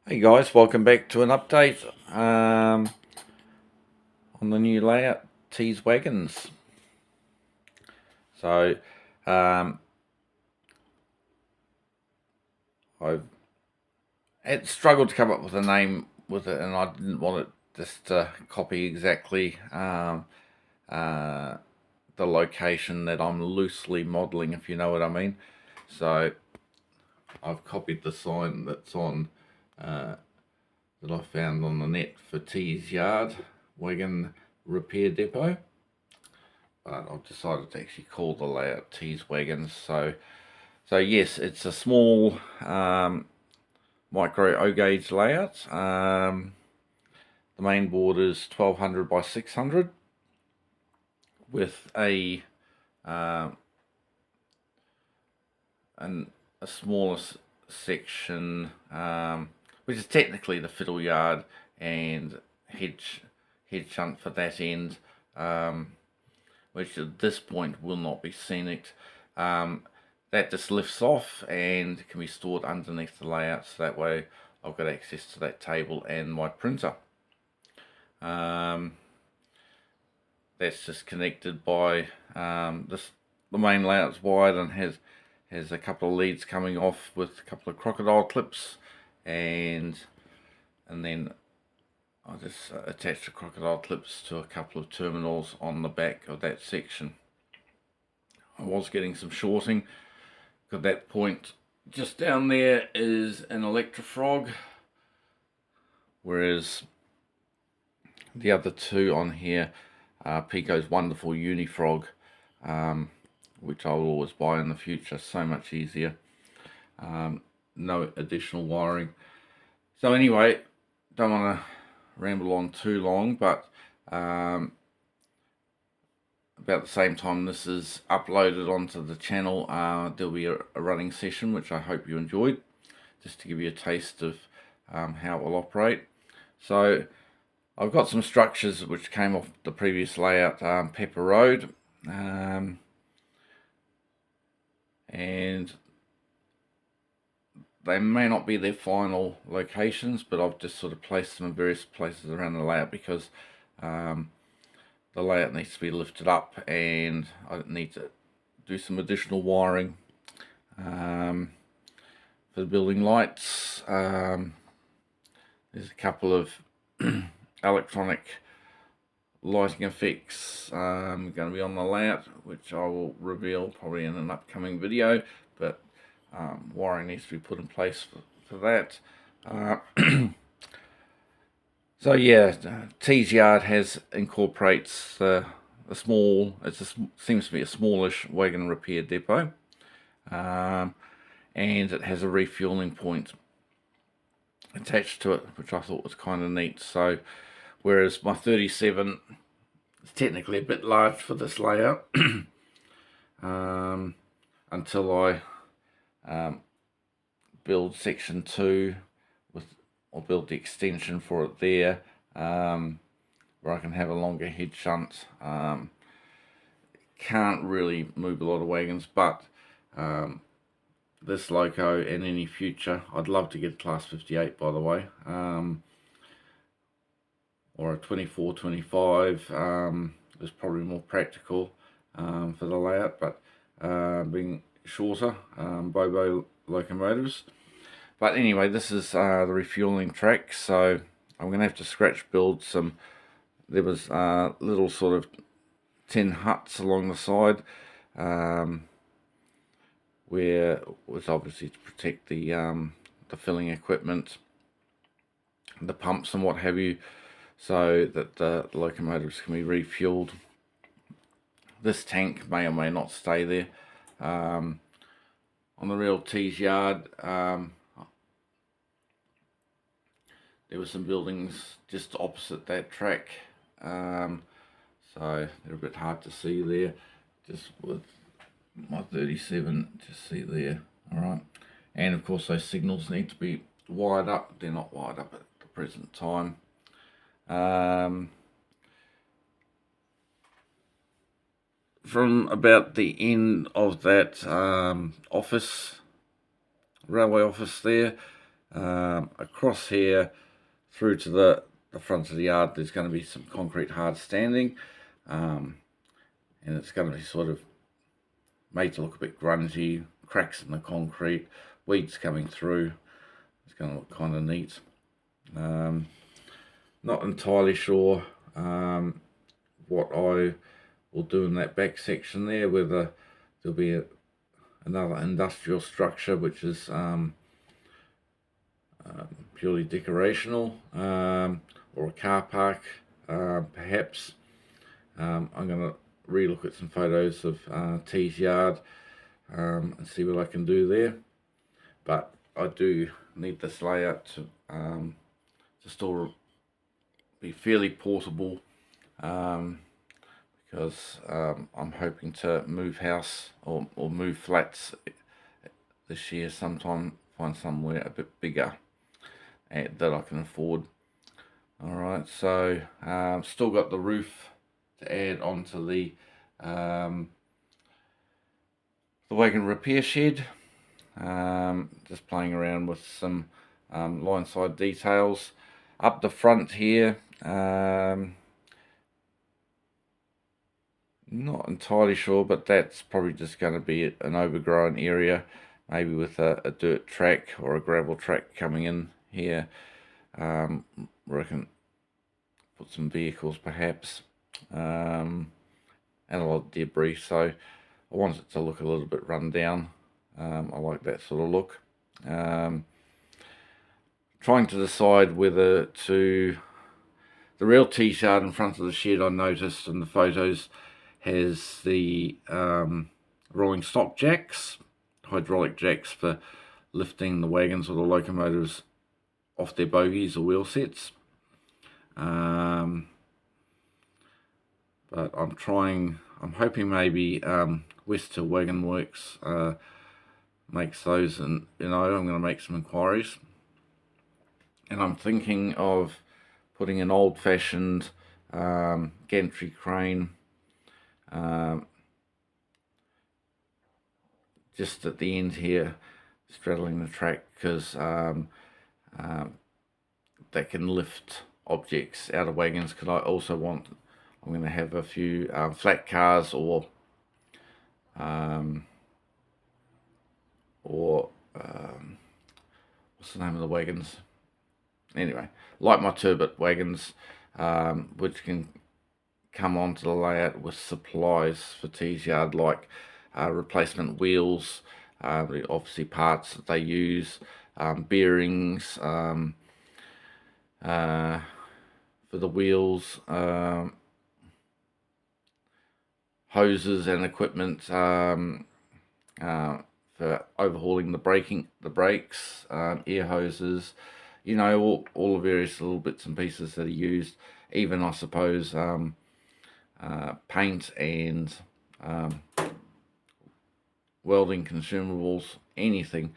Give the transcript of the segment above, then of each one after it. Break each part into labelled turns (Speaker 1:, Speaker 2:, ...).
Speaker 1: Hey guys, welcome back to an update on the new layout, T's Wagons. So I've had struggled to come up with a name with it, and I didn't want it just to copy exactly the location that I'm loosely modelling, if you know what I mean. So I've copied the sign that's on that I found on the net for T's Yard Wagon Repair Depot. But I've decided to actually call the layout T's Wagons. So yes, it's a small micro O gauge layout. The main board is 1200 by 600 with a smaller section, which is technically the fiddle yard and head shunt for that end, which at this point will not be scenic. That just lifts off and can be stored underneath the layout, so that way I've got access to that table and my printer. That's just connected by the main layout's wide and has a couple of leads coming off with a couple of crocodile clips, and then I just attach the crocodile clips to a couple of terminals on the back of that section. I was getting some shorting. At that point, just down there is an electrofrog, whereas the other two on here are Pico's wonderful unifrog, which I will always buy in the future. So much easier. No additional wiring. So anyway, don't want to ramble on too long, but about the same time this is uploaded onto the channel, there'll be a running session which I hope you enjoyed, just to give you a taste of how it will operate. So I've got some structures which came off the previous layout, Pepper Road, and they may not be their final locations, but I've just sort of placed them in various places around the layout because the layout needs to be lifted up and I need to do some additional wiring for the building lights. There's a couple of electronic lighting effects going to be on the layout, which I will reveal probably in an upcoming video, but wiring needs to be put in place for that. So yeah, T's Yard incorporates a small, seems to be a smallish wagon repair depot, and it has a refueling point attached to it, which I thought was kind of neat. So whereas my 37 is technically a bit large for this layout, until I build section 2 or build the extension for it there, where I can have a longer head shunt. Can't really move a lot of wagons, but this loco and any future, I'd love to get a class 58, by the way, or a 24-25 is probably more practical for the layout, but being shorter, Bobo locomotives. But anyway, this is the refueling track, so I'm going to have to scratch build some. There was little sort of tin huts along the side, where it was obviously to protect the filling equipment, the pumps and what have you, so that the locomotives can be refueled. This tank may or may not stay there. On the real T's Yard, there were some buildings just opposite that track, so they're a bit hard to see there, just with my 37, just see there. Alright, and of course those signals need to be wired up. They're not wired up at the present time. From about the end of that railway office there, Across here through to the front of the yard, there's going to be some concrete hard standing, and it's going to be sort of made to look a bit grungy, cracks in the concrete, weeds coming through. It's going to look kind of neat. Not entirely sure what I will do in that back section there, whether there'll be another industrial structure which is purely decorational, or a car park, perhaps. I'm going to re-look at some photos of T's yard and see what I can do there. But I do need this layout to still be fairly portable, because I'm hoping to move house or move flats this year sometime, find somewhere a bit bigger that I can afford. Alright, so still got the roof to add onto the wagon repair shed. Just playing around with some line side details. Up the front here, not entirely sure, but that's probably just going to be an overgrown area, maybe with a dirt track or a gravel track coming in here, where I can put some vehicles perhaps, and a lot of debris. So I want it to look a little bit run down. I like that sort of look. Trying to decide whether to... The real T-shard in front of the shed, I noticed in the photos, has the rolling stock jacks, hydraulic jacks for lifting the wagons or the locomotives off their bogies or wheel sets. But I'm hoping maybe West Hill Wagon Works makes those, and I'm going to make some inquiries. And I'm thinking of putting an old-fashioned gantry crane just at the end here, straddling the track, because that can lift objects out of wagons. Because I also I'm going to have a few flat cars or what's the name of the wagons? Anyway, like my turbot wagons, which can come onto the layout with supplies for T's yard, like replacement wheels, obviously parts that they use, bearings for the wheels, hoses and equipment for overhauling the brakes, air hoses, all the various little bits and pieces that are used. Even, I suppose, paint and welding consumables, anything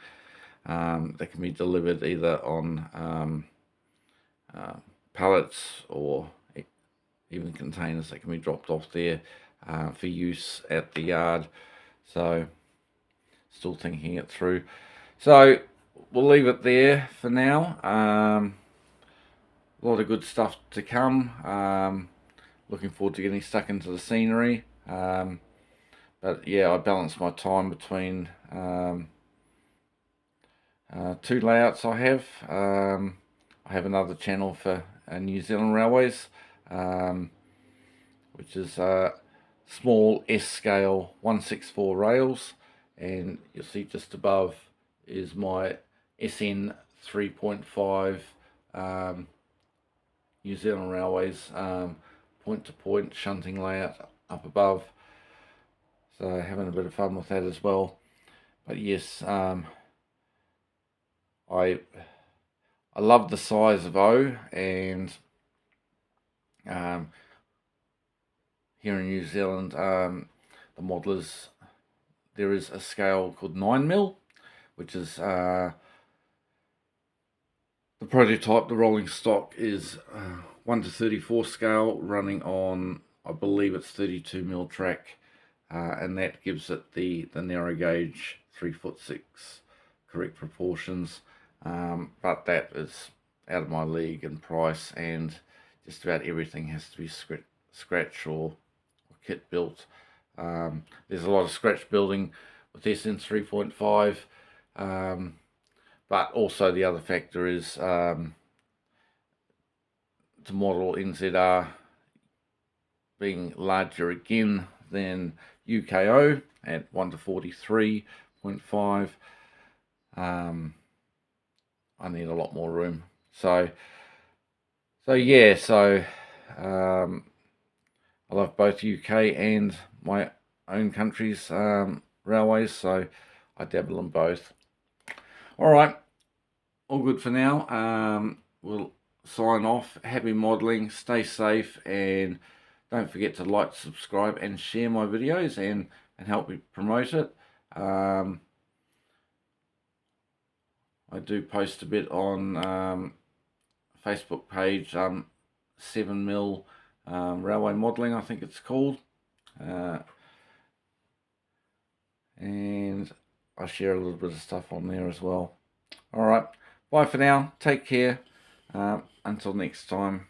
Speaker 1: that can be delivered either on pallets or even containers that can be dropped off there for use at the yard. So still thinking it through. So we'll leave it there for now. A lot of good stuff to come. Looking forward to getting stuck into the scenery. But yeah, I balance my time between two layouts I have. I have another channel for New Zealand Railways, which is small S-scale 164 rails, and you'll see just above is my SN 3.5 New Zealand Railways point-to-point shunting layout up above. So having a bit of fun with that as well. But yes, I love the size of O, and here in New Zealand, the modelers, there is a scale called 9mm, which is the prototype. The rolling stock is 1:34 scale, running on, I believe it's 32mm track, and that gives it the narrow gauge 3'6" correct proportions. but that is out of my league in price, and just about everything has to be scratch or kit built. There's a lot of scratch building with SN 3.5, but also the other factor is the model NZR being larger again than UKO at 1 to 43.5. I need a lot more room. So yeah, I love both UK and my own country's railways, so I dabble in both. Alright, all good for now. We'll sign off. Happy modelling, stay safe, and don't forget to like, subscribe, and share my videos and help me promote it. I do post a bit on Facebook page, 7mm railway modelling, I think it's called. And I share a little bit of stuff on there as well. Alright, bye for now. Take care. Until next time.